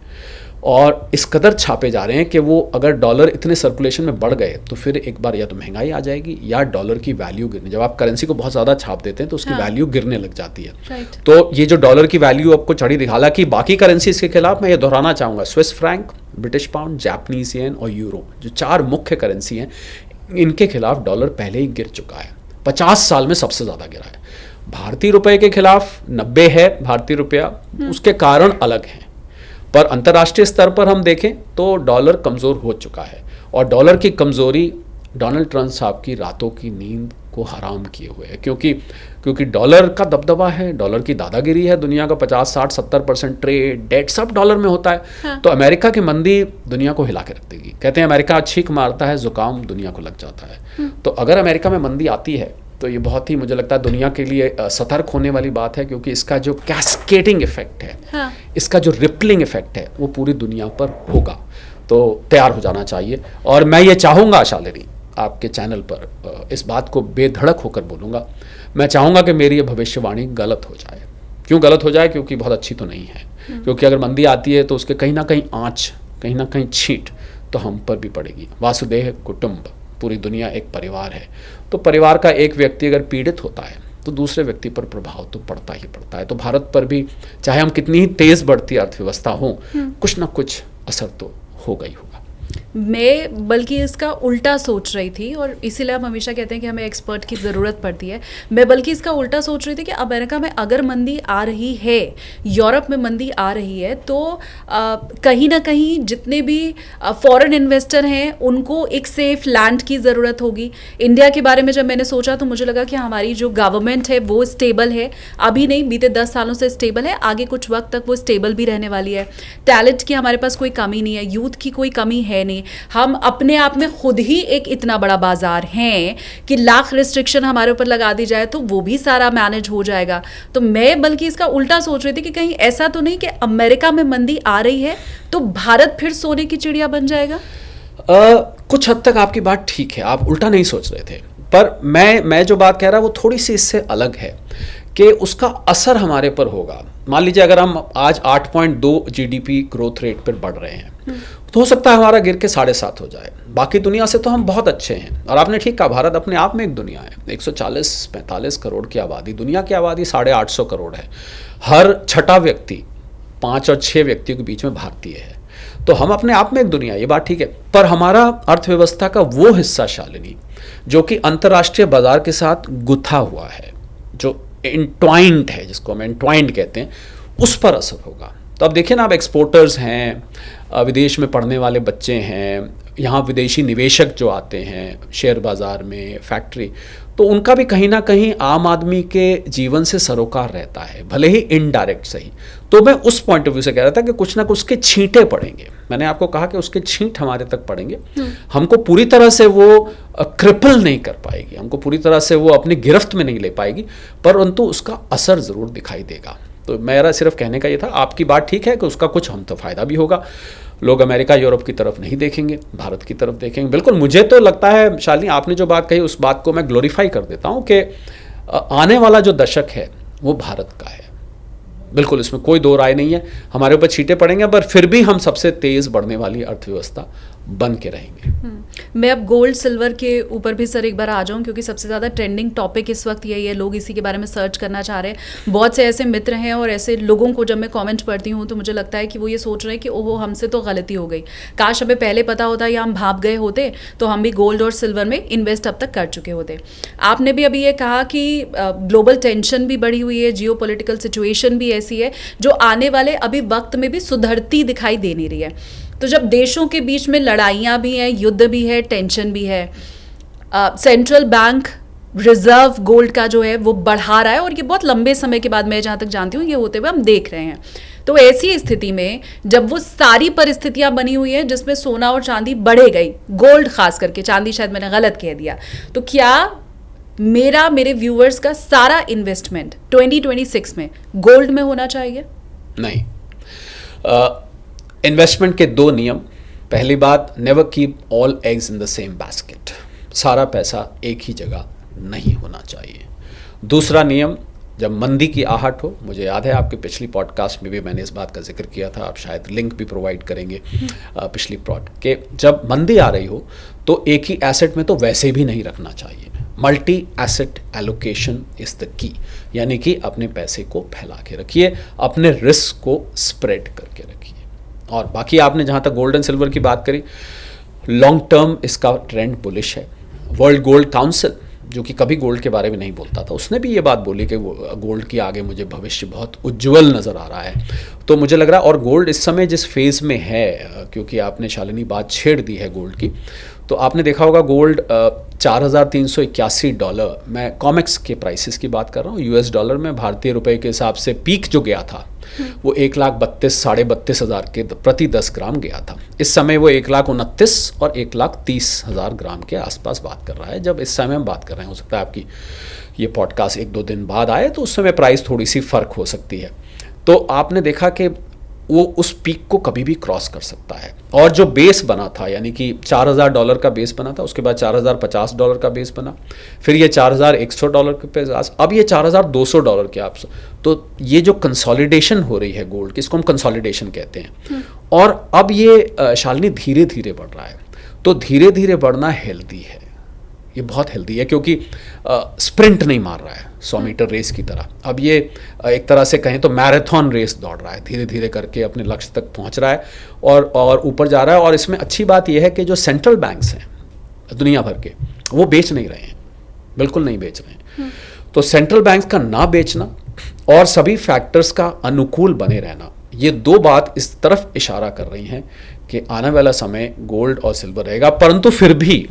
और इस कदर छापे जा रहे हैं कि वो, अगर डॉलर इतने सर्कुलेशन में बढ़ गए तो फिर एक बार या तो महंगाई आ जाएगी या डॉलर की वैल्यू गिरने। जब आप करेंसी को बहुत ज़्यादा छाप देते हैं तो उसकी वैल्यू गिरने लग जाती है। तो ये जो डॉलर की वैल्यू आपको चढ़ी दिखा, हालांकि बाकी करेंसीज के खिलाफ मैं ये दोहराना चाहूँगा, Swiss franc, British pound, Japanese yen और यूरो, जो 4 मुख्य करेंसी हैं, इनके खिलाफ डॉलर पहले ही गिर चुका है। 50 साल में सबसे ज़्यादा गिरा है। भारतीय रुपए के खिलाफ 90 है भारतीय रुपया, उसके कारण अलग हैं, पर अंतर्राष्ट्रीय स्तर पर हम देखें तो डॉलर कमज़ोर हो चुका है, और डॉलर की कमज़ोरी डोनाल्ड ट्रंप साहब की रातों की नींद को हराम किए हुए है, क्योंकि डॉलर का दबदबा है, डॉलर की दादागिरी है, दुनिया का 50-60-70% ट्रेड डेट सब डॉलर में होता है। हाँ। तो अमेरिका की मंदी दुनिया को हिला के रख देगी। कहते हैं अमेरिका छींक मारता है, जुकाम दुनिया को लग जाता है। तो अगर अमेरिका में मंदी आती है तो ये बहुत ही, मुझे लगता है, दुनिया के लिए सतर्क होने वाली बात है, क्योंकि इसका जो कैस्केडिंग इफेक्ट है, हाँ। इसका जो रिपलिंग इफेक्ट है, वो पूरी दुनिया पर होगा। तो तैयार हो जाना चाहिए। और मैं ये चाहूँगा शालिनी, आपके चैनल पर इस बात को बेधड़क होकर बोलूँगा, मैं चाहूँगा कि मेरी ये भविष्यवाणी गलत हो जाए। क्यों गलत हो जाए? क्योंकि बहुत अच्छी तो नहीं है। क्योंकि अगर मंदी आती है तो उसके कहीं ना कहीं आँच, कहीं ना कहीं छींट तो हम पर भी पड़ेगी। वासुदेव कुटुंब, पूरी दुनिया एक परिवार है, तो परिवार का एक व्यक्ति अगर पीड़ित होता है तो दूसरे व्यक्ति पर प्रभाव तो पड़ता ही पड़ता है। तो भारत पर भी, चाहे हम कितनी ही तेज़ बढ़ती अर्थव्यवस्था हो, कुछ ना कुछ असर तो होगा ही होगा। मैं बल्कि इसका उल्टा सोच रही थी, और इसीलिए हम हमेशा कहते हैं कि हमें एक्सपर्ट की ज़रूरत पड़ती है। मैं बल्कि इसका उल्टा सोच रही थी कि अमेरिका में अगर मंदी आ रही है, यूरोप में मंदी आ रही है, तो कहीं ना कहीं जितने भी फॉरेन इन्वेस्टर हैं उनको एक सेफ लैंड की ज़रूरत होगी। इंडिया के बारे में जब मैंने सोचा तो मुझे लगा कि हमारी जो गवर्नमेंट है वो स्टेबल है, अभी नहीं, बीते 10 सालों से स्टेबल है, आगे कुछ वक्त तक वो स्टेबल भी रहने वाली है। टैलेंट की हमारे पास कोई कमी नहीं है, यूथ की कोई कमी है नहीं। हम अपने आप में खुद ही एक इतना बड़ा बाजार हैं कि लाख रिस्ट्रिक्शन हमारे ऊपर लगा दी जाए तो वो भी सारा मैनेज हो जाएगा। तो मैं बल्कि इसका उल्टा सोच रही थी कि कहीं ऐसा तो नहीं कि अमेरिका में मंदी आ रही है तो भारत फिर सोने की चिड़िया बन जाएगा। कुछ हद तक आपकी बात ठीक है, आप उल्टा नहीं सोच रहे थे, पर मैं जो बात कह रहा वो थोड़ी सी इससे अलग है कि उसका असर हमारे पर होगा। मान लीजिए अगर हम आज 8.2 जीडीपी ग्रोथ रेट पर बढ़ रहे हैं, तो हो सकता है हमारा गिर के 7.5 हो जाए। बाकी दुनिया से तो हम बहुत अच्छे हैं। और आपने ठीक कहा, भारत अपने आप में एक दुनिया है। 140-45 करोड़ की आबादी, दुनिया की आबादी 850 करोड़ है। हर छठा व्यक्ति 5 और 6 व्यक्तियों के बीच में भारतीय है। तो हम अपने आप में एक दुनिया, ये बात ठीक है। पर हमारा अर्थव्यवस्था का वो हिस्सा शालिनी जो कि अंतर्राष्ट्रीय बाजार के साथ गुथा हुआ है, जो इंट्वाइंड है, जिसको हम इंट्वाइंड कहते हैं, उस पर असर होगा। तो अब देखिए ना, आप एक्सपोर्टर्स हैं, विदेश में पढ़ने वाले बच्चे हैं, यहाँ विदेशी निवेशक जो आते हैं शेयर बाज़ार में, फैक्ट्री, तो उनका भी कहीं ना कहीं आम आदमी के जीवन से सरोकार रहता है, भले ही इनडायरेक्ट सही। तो मैं उस पॉइंट ऑफ व्यू से कह रहा था कि कुछ ना कुछ के छींटे पड़ेंगे। मैंने आपको कहा कि उसके छींट हमारे तक पड़ेंगे। हमको पूरी तरह से वो क्रिपल नहीं कर पाएगी, हमको पूरी तरह से वो अपनी गिरफ्त में नहीं ले पाएगी, परंतु उसका असर ज़रूर दिखाई देगा। तो मेरा सिर्फ कहने का ये था, आपकी बात ठीक है कि उसका कुछ हम तो फ़ायदा भी होगा। लोग अमेरिका यूरोप की तरफ नहीं देखेंगे, भारत की तरफ देखेंगे। बिल्कुल, मुझे तो लगता है शालिनी, आपने जो बात कही उस बात को मैं ग्लोरीफाई कर देता हूँ कि आने वाला जो दशक है वो भारत का है। बिल्कुल, इसमें कोई दो राय नहीं है। हमारे ऊपर छींटे पड़ेंगे, पर फिर भी हम सबसे तेज़ बढ़ने वाली अर्थव्यवस्था बन के रहेंगे। मैं अब गोल्ड सिल्वर के ऊपर भी सर एक बार आ जाऊं, क्योंकि सबसे ज़्यादा ट्रेंडिंग टॉपिक इस वक्त यही है, लोग इसी के बारे में सर्च करना चाह रहे हैं। बहुत से ऐसे मित्र हैं और ऐसे लोगों को जब मैं कमेंट पढ़ती हूं तो मुझे लगता है कि वो ये सोच रहे हैं कि ओहो, हमसे तो गलती हो गई, काश हमें पहले पता होता या हम भाप गए होते तो हम भी गोल्ड और सिल्वर में इन्वेस्ट अब तक कर चुके होते। आपने भी अभी ये कहा कि ग्लोबल टेंशन भी बढ़ी हुई है, जियो पॉलिटिकल सिचुएशन भी ऐसी है जो आने वाले अभी वक्त में भी सुधरती दिखाई दे नहीं रही है। तो जब देशों के बीच में लड़ाइयाँ भी हैं, युद्ध भी है, टेंशन भी है, सेंट्रल बैंक रिजर्व गोल्ड का जो है वो बढ़ा रहा है, और ये बहुत लंबे समय के बाद, मैं जहाँ तक जानती हूँ, ये होते हुए हम देख रहे हैं। तो ऐसी स्थिति में जब वो सारी परिस्थितियाँ बनी हुई हैं जिसमें सोना और चांदी बढ़े गई, गोल्ड खास करके, चांदी शायद मैंने गलत कह दिया, तो क्या मेरे व्यूअर्स का सारा इन्वेस्टमेंट 2026 में गोल्ड में होना चाहिए? नहीं। इन्वेस्टमेंट के 2 नियम। पहली बात, never keep all eggs in the same basket. सारा पैसा एक ही जगह नहीं होना चाहिए। दूसरा नियम, जब मंदी की आहट हो, मुझे याद है आपके पिछली पॉडकास्ट में भी मैंने इस बात का जिक्र किया था, आप शायद लिंक भी प्रोवाइड करेंगे पिछली पॉड के, जब मंदी आ रही हो तो एक ही एसेट में तो वैसे भी नहीं रखना चाहिए। Multi asset allocation is the key, यानी कि अपने पैसे को फैला के रखिए, अपने रिस्क को स्प्रेड करके रखिए। और बाकी आपने जहाँ तक गोल्ड एंड सिल्वर की बात करी, लॉन्ग टर्म इसका ट्रेंड बुलिश है। वर्ल्ड गोल्ड काउंसिल जो कि कभी गोल्ड के बारे में नहीं बोलता था, उसने भी ये बात बोली कि गोल्ड की आगे मुझे भविष्य बहुत उज्जवल नज़र आ रहा है। तो मुझे लग रहा है, और गोल्ड इस समय जिस फेज़ में है, क्योंकि आपने शालिनी बात छेड़ दी है गोल्ड की, तो आपने देखा होगा गोल्ड $4,381, मैं कॉमेक्स के प्राइसेस की बात कर रहा हूँ, US डॉलर में, भारतीय रुपए के हिसाब से पीक जो गया था वो 1,32,000 साढ़े 32,000 के प्रति 10 ग्राम गया था। इस समय वो 1,29,000 और 1,30,000 ग्राम के आसपास बात कर रहा है जब इस समय हम बात कर रहे हैं। हो सकता है आपकी ये पॉडकास्ट 1-2 दिन बाद आए तो उस समय प्राइस थोड़ी सी फ़र्क हो सकती है। तो आपने देखा कि वो उस पीक को कभी भी क्रॉस कर सकता है, और जो बेस बना था, यानी कि $4,000 का बेस बना था, उसके बाद $4,050 का बेस बना, फिर ये $4,100 के पास, अब ये $4,200 के आप। तो ये जो कंसोलिडेशन हो रही है गोल्ड की, इसको हम कंसोलिडेशन कहते हैं, और अब ये शालिनी धीरे धीरे बढ़ रहा है। तो धीरे धीरे बढ़ना हेल्दी है, ये बहुत हेल्दी है, क्योंकि स्प्रिंट नहीं मार रहा है 100 मीटर रेस की तरह। अब ये एक तरह से कहें तो मैराथन रेस दौड़ रहा है, धीरे धीरे करके अपने लक्ष्य तक पहुंच रहा है और ऊपर जा रहा है। और इसमें अच्छी बात यह है कि जो सेंट्रल बैंक्स हैं दुनिया भर के, वो बेच नहीं रहे हैं, बिल्कुल नहीं बेच रहे हैं। तो सेंट्रल बैंक्स का ना बेचना और सभी फैक्टर्स का अनुकूल बने रहना, ये दो बात इस तरफ इशारा कर रही हैं कि आने वाला समय गोल्ड और सिल्वर रहेगा। परंतु फिर भी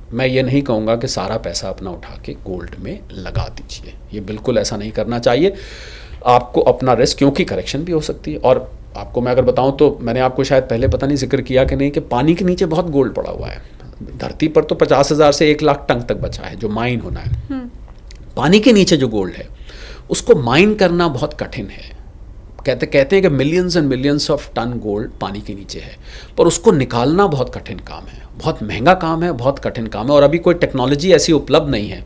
मैं ये नहीं कहूँगा कि सारा पैसा अपना उठा के गोल्ड में लगा दीजिए, ये बिल्कुल ऐसा नहीं करना चाहिए। आपको अपना रिस्क, क्योंकि करेक्शन भी हो सकती है। और आपको मैं अगर बताऊं तो मैंने आपको शायद पहले पता नहीं जिक्र किया कि नहीं, कि पानी के नीचे बहुत गोल्ड पड़ा हुआ है। धरती पर तो 50,000 से 1,00,000 टन तक बचा है जो माइन होना है। पानी के नीचे जो गोल्ड है उसको माइन करना बहुत कठिन है। कहते हैं कि millions and millions of ton gold पानी के नीचे है, पर उसको निकालना बहुत कठिन काम है, बहुत महंगा काम है, बहुत कठिन काम है। और अभी कोई टेक्नोलॉजी ऐसी उपलब्ध नहीं है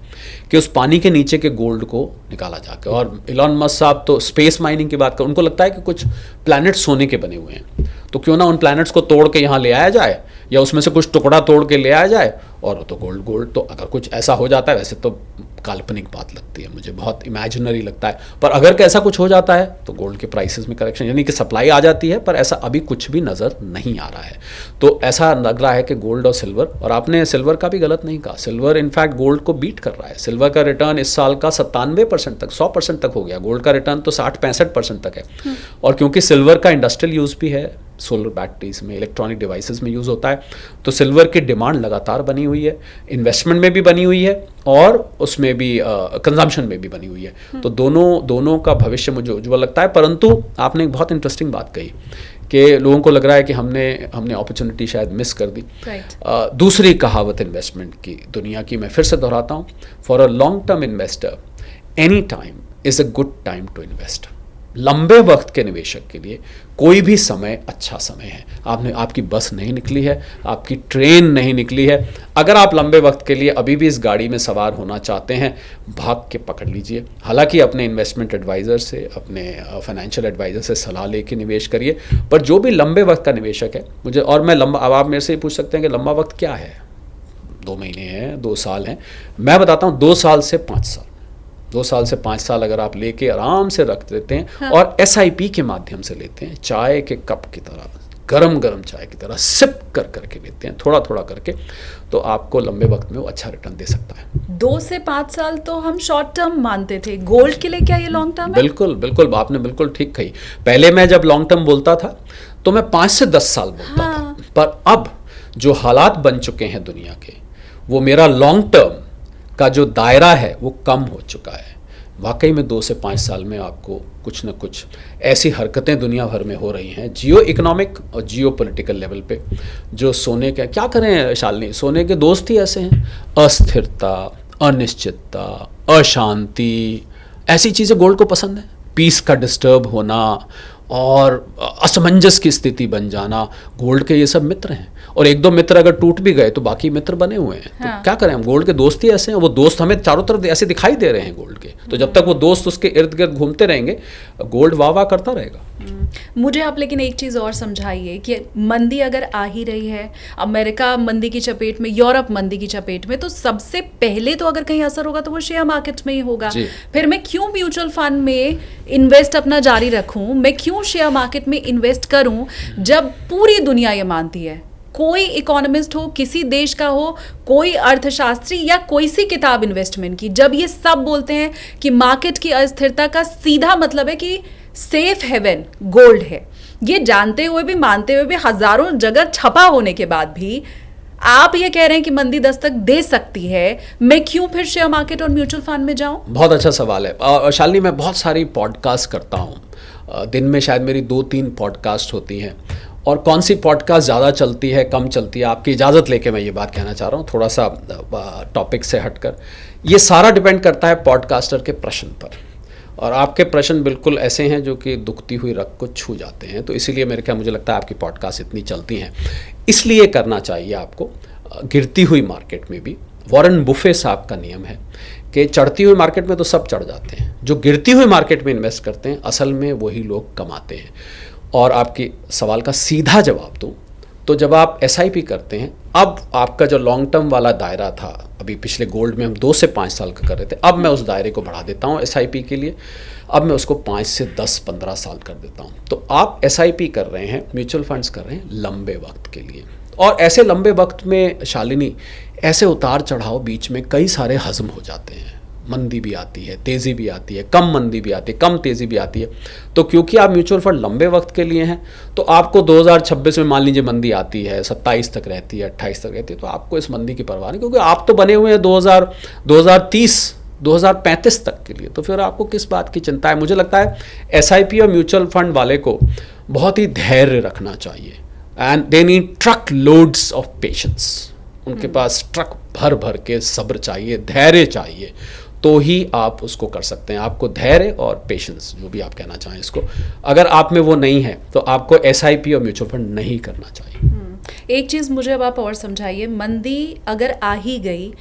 कि उस पानी के नीचे के गोल्ड को निकाला जाके। और इलॉन मस्क साहब तो स्पेस माइनिंग की बात कर, उनको लगता है कि कुछ प्लैनेट सोने के बने हुए हैं, तो क्यों ना उन प्लैनेट्स को तोड़ के यहाँ ले आया जाए, या उसमें से कुछ टुकड़ा तोड़ के ले आया जाए, और तो गोल्ड। तो अगर कुछ ऐसा हो जाता है, वैसे तो काल्पनिक बात लगती है मुझे, बहुत इमेजिनरी लगता है, पर अगर कि ऐसा कुछ हो जाता है तो गोल्ड के प्राइसेस में करेक्शन, यानी कि सप्लाई आ जाती है, पर ऐसा अभी कुछ भी नज़र नहीं आ रहा है। तो ऐसा लग रहा है कि गोल्ड और सिल्वर, और आपने सिल्वर का भी गलत नहीं कहा, सिल्वर इनफैक्ट गोल्ड को बीट कर रहा है। सिल्वर का रिटर्न इस साल का 97% तक, 100% तक हो गया। गोल्ड का रिटर्न तो 60-65% तक है। और क्योंकि सिल्वर का इंडस्ट्रियल यूज़ भी है, सोलर बैटरीज में, इलेक्ट्रॉनिक डिवाइसेस में यूज़ होता है, तो सिल्वर की डिमांड लगातार बनी हुई है, इन्वेस्टमेंट में भी बनी हुई है, और उसमें भी कंजम्पशन में भी बनी हुई है। तो दोनों का भविष्य मुझे उज्ज्वल लगता है। परंतु आपने एक बहुत इंटरेस्टिंग बात कही कि लोगों को लग रहा है कि हमने अपॉर्चुनिटी शायद मिस कर दी। दूसरी कहावत इन्वेस्टमेंट की दुनिया की मैं फिर से दोहराता हूँ, for a long term investor any time is a good time to invest. लंबे वक्त के निवेशक के लिए कोई भी समय अच्छा समय है। आपकी बस नहीं निकली है, आपकी ट्रेन नहीं निकली है। अगर आप लंबे वक्त के लिए अभी भी इस गाड़ी में सवार होना चाहते हैं, भाग के पकड़ लीजिए। हालांकि अपने इन्वेस्टमेंट एडवाइज़र से, अपने फाइनेंशियल एडवाइज़र से सलाह लेके निवेश करिए। पर जो भी लंबे वक्त का निवेशक है, अब आप मेरे से पूछ सकते हैं कि लंबा वक्त क्या है, 2 महीने हैं, 2 साल हैं। मैं बताता हूँ 2 साल से 5 साल, 2 साल से 5 साल अगर आप लेके आराम से रख देते हैं, हाँ। और SIP के माध्यम से लेते हैं, चाय के कप की तरह, गरम चाय की तरह सिप करके लेते हैं, थोड़ा थोड़ा करके, तो आपको लंबे वक्त में वो अच्छा रिटर्न दे सकता है। 2 से 5 साल तो हम शॉर्ट टर्म मानते थे, गोल्ड के लिए क्या ये लॉन्ग टर्म है? बिल्कुल आपने बिल्कुल ठीक कही। पहले मैं जब लॉन्ग टर्म बोलता था तो मैं 5 से 10 साल बोलता था, पर अब जो हालात बन चुके हैं दुनिया के, वो मेरा लॉन्ग टर्म का जो दायरा है वो कम हो चुका है। वाकई में 2 से 5 साल में आपको कुछ न कुछ ऐसी हरकतें दुनिया भर में हो रही हैं, जियो इकोनॉमिक और जियो पॉलिटिकल लेवल पे, जो सोने के, क्या करें शालिनी, सोने के दोस्त ही ऐसे हैं। अस्थिरता, अनिश्चितता, अशांति, ऐसी चीज़ें गोल्ड को पसंद है। पीस का डिस्टर्ब होना और असमंजस की स्थिति बन जाना, गोल्ड के ये सब मित्र हैं। और 1-2 मित्र अगर टूट भी गए तो बाकी मित्र बने हुए हैं। हाँ। तो क्या करें हम, गोल्ड के दोस्त ही ऐसे हैं। वो दोस्त हमें चारों तरफ ऐसे दिखाई दे रहे हैं गोल्ड के, तो जब तक वो दोस्त उसके इर्द गिर्द घूमते रहेंगे, गोल्ड वाह करता रहेगा। मुझे आप लेकिन एक चीज़ और समझाइए कि मंदी अगर आ ही रही है, अमेरिका मंदी की चपेट में, यूरोप मंदी की चपेट में, तो सबसे पहले तो अगर कहीं असर होगा तो वो शेयर मार्केट में ही होगा। फिर मैं क्यों म्यूचुअल फंड में इन्वेस्ट अपना जारी रखूं, मैं क्यों शेयर मार्केट में इन्वेस्ट करूं, जब पूरी दुनिया ये मानती है कोई इकोनॉमिस्ट हो, किसी देश का हो, कोई अर्थशास्त्री या कोई सी किताब इन्वेस्टमेंट की, जब ये सब बोलते हैं कि मार्केट की अस्थिरता का सीधा मतलब है कि सेफ हेवन गोल्ड है, ये जानते हुए भी, मानते हुए भी, हजारों जगह छपा होने के बाद भी आप ये कह रहे हैं कि मंदी दस्तक दे सकती है, मैं क्यों फिर शेयर मार्केट और म्यूचुअल फंड में जाऊं? बहुत अच्छा सवाल है। शालिनी, मैं बहुत सारी पॉडकास्ट करता हूँ, दिन में शायद मेरी 2-3 पॉडकास्ट होती हैं, और कौन सी पॉडकास्ट ज़्यादा चलती है, कम चलती है, आपकी इजाज़त लेके मैं ये बात कहना चाह रहा हूँ, थोड़ा सा टॉपिक से हटकर। ये सारा डिपेंड करता है पॉडकास्टर के प्रश्न पर, और आपके प्रश्न बिल्कुल ऐसे हैं जो कि दुखती हुई रग को छू जाते हैं, तो इसीलिए मुझे लगता है आपकी पॉडकास्ट इतनी चलती हैं। इसलिए करना चाहिए आपको गिरती हुई मार्केट में भी। वॉरेन बुफे साहब का नियम है कि चढ़ती हुई मार्केट में तो सब चढ़ जाते हैं, जो गिरती हुई मार्केट में इन्वेस्ट करते हैं असल में वही लोग कमाते हैं। और आपके सवाल का सीधा जवाब दूँ तो जब आप SIP करते हैं, अब आपका जो लॉन्ग टर्म वाला दायरा था, अभी पिछले गोल्ड में हम 2 से 5 साल का कर रहे थे, अब मैं उस दायरे को बढ़ा देता हूँ SIP के लिए, अब मैं उसको 5 से 10-15 साल कर देता हूँ। तो आप SIP कर रहे हैं, म्यूचुअल फंड्स कर रहे हैं लंबे वक्त के लिए, और ऐसे लंबे वक्त में शालिनी ऐसे उतार चढ़ाव बीच में कई सारे हजम हो जाते हैं, मंदी भी आती है, तेज़ी भी आती है, कम मंदी भी आती है, कम तेज़ी भी आती है। तो क्योंकि आप म्यूचुअल फंड लंबे वक्त के लिए हैं, तो आपको 2026 में मान लीजिए मंदी आती है, 27 तक रहती है, 28 तक रहती है, तो आपको इस मंदी की परवाह नहीं, क्योंकि आप तो बने हुए हैं 2030 2035 तक के लिए, तो फिर आपको किस बात की चिंता है। मुझे लगता है SIP और म्यूचुअल फंड वाले को बहुत ही धैर्य रखना चाहिए, and they need truck loads of patience. उनके पास ट्रक भर भर के सब्र चाहिए, धैर्य चाहिए, तो ही आप उसको कर सकते हैं। आपको धैर्य और पेशेंस, जो भी आप कहना चाहें इसको, अगर आप में वो नहीं है तो आपको SIP और म्यूचुअल फंड नहीं करना चाहिए। एक चीज़ मुझे अब आप और समझाइए, मंदी अगर आ ही गई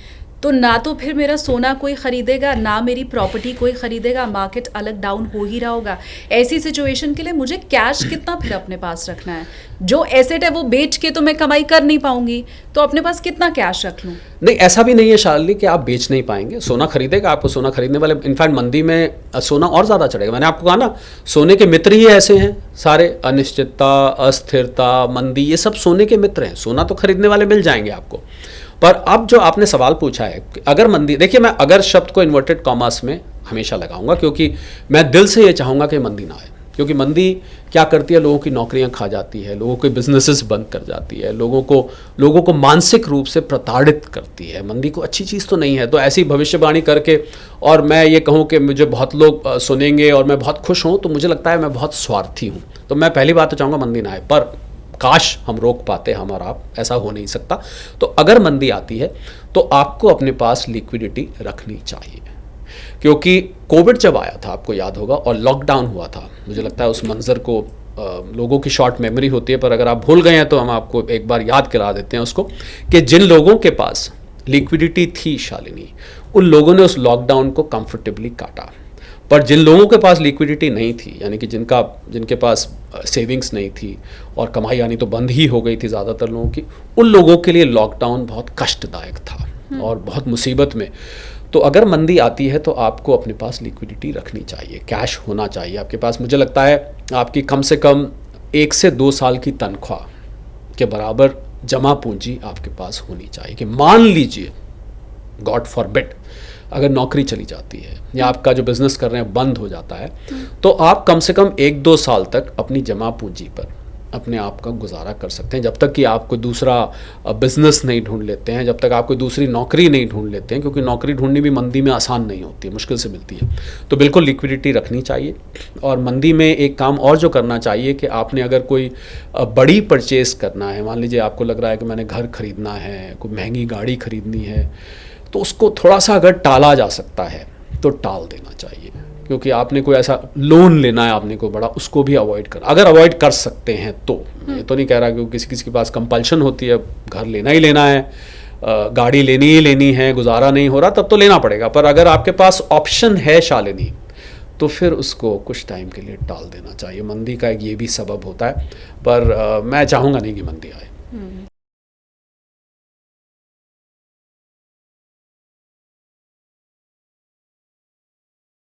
तो ना तो फिर मेरा सोना कोई ख़रीदेगा, ना मेरी प्रॉपर्टी कोई ख़रीदेगा, मार्केट अलग डाउन हो ही रहा होगा। ऐसी सिचुएशन के लिए मुझे कैश कितना फिर अपने पास रखना है? जो एसेट है वो बेच के तो मैं कमाई कर नहीं पाऊंगी, तो अपने पास कितना कैश रख लूँ? नहीं, ऐसा भी नहीं है शालिनी कि आप बेच नहीं पाएंगे। सोना खरीदेगा, आपको सोना खरीदने वाले, इनफैक्ट मंदी में सोना और ज़्यादा चढ़ेगा। मैंने आपको कहा ना, सोने के मित्र ही ऐसे हैं सारे, अनिश्चितता, अस्थिरता, मंदी, ये सब सोने के मित्र हैं। सोना तो खरीदने वाले मिल जाएंगे आपको। पर अब जो आपने सवाल पूछा है, अगर मंदी, देखिए मैं अगर शब्द को इन्वर्टेड कॉमर्स में हमेशा लगाऊंगा, क्योंकि मैं दिल से ये चाहूँगा कि मंदी ना आए, क्योंकि मंदी क्या करती है, लोगों की नौकरियां खा जाती है, लोगों के बिजनेसेस बंद कर जाती है, लोगों को मानसिक रूप से प्रताड़ित करती है। मंदी को अच्छी चीज़ तो नहीं है। तो ऐसी भविष्यवाणी करके और मैं ये कहूँ कि मुझे बहुत लोग सुनेंगे और मैं बहुत खुश हूँ, तो मुझे लगता है मैं बहुत स्वार्थी हूँ। तो मैं पहली बात तो चाहूँगा मंदी ना आए, पर काश हम रोक पाते, हम और आप, ऐसा हो नहीं सकता। तो अगर मंदी आती है तो आपको अपने पास लिक्विडिटी रखनी चाहिए, क्योंकि कोविड जब आया था, आपको याद होगा, और लॉकडाउन हुआ था, मुझे लगता है उस मंजर को लोगों की शॉर्ट मेमोरी होती है, पर अगर आप भूल गए हैं तो हम आपको एक बार याद करा देते हैं उसको, कि जिन लोगों के पास लिक्विडिटी थी शालिनी, उन लोगों ने उस लॉकडाउन को कंफर्टेबली काटा। पर जिन लोगों के पास लिक्विडिटी नहीं थी, यानी कि जिनके पास सेविंग्स नहीं थी और कमाई यानी तो बंद ही हो गई थी ज़्यादातर लोगों की, उन लोगों के लिए लॉकडाउन बहुत कष्टदायक था और बहुत मुसीबत में। तो अगर मंदी आती है तो आपको अपने पास लिक्विडिटी रखनी चाहिए, कैश होना चाहिए आपके पास। मुझे लगता है आपकी कम से कम 1 से 2 साल की तनख्वाह के बराबर जमा पूंजी आपके पास होनी चाहिए, कि मान लीजिए गॉड फॉरबिड अगर नौकरी चली जाती है या आपका जो बिज़नेस कर रहे हैं बंद हो जाता है, तो आप कम से कम 1-2 साल तक अपनी जमा पूंजी पर अपने आप का गुजारा कर सकते हैं, जब तक कि आप कोई दूसरा बिज़नेस नहीं ढूंढ लेते हैं, जब तक आप कोई दूसरी नौकरी नहीं ढूंढ लेते हैं, क्योंकि नौकरी ढूंढनी भी मंदी में आसान नहीं होती है, मुश्किल से मिलती है। तो बिल्कुल लिक्विडिटी रखनी चाहिए। और मंदी में एक काम और जो करना चाहिए कि आपने अगर कोई बड़ी परचेज़ करना है, मान लीजिए आपको लग रहा है कि मैंने घर खरीदना है, कोई महंगी गाड़ी खरीदनी है, तो उसको थोड़ा सा अगर टाला जा सकता है तो टाल देना चाहिए, क्योंकि आपने कोई ऐसा लोन लेना है आपने को बड़ा, उसको भी अवॉइड कर, अगर अवॉइड कर सकते हैं तो। ये तो नहीं कह रहा कि किसी के पास कंपल्शन होती है, घर लेना ही लेना है, गाड़ी लेनी ही लेनी है, गुजारा नहीं हो रहा, तब तो लेना पड़ेगा। पर अगर आपके पास ऑप्शन है शालिनी, तो फिर उसको कुछ टाइम के लिए टाल देना चाहिए। मंदी का एक ये भी सबब होता है, पर मैं चाहूँगा नहीं कि मंदी आए।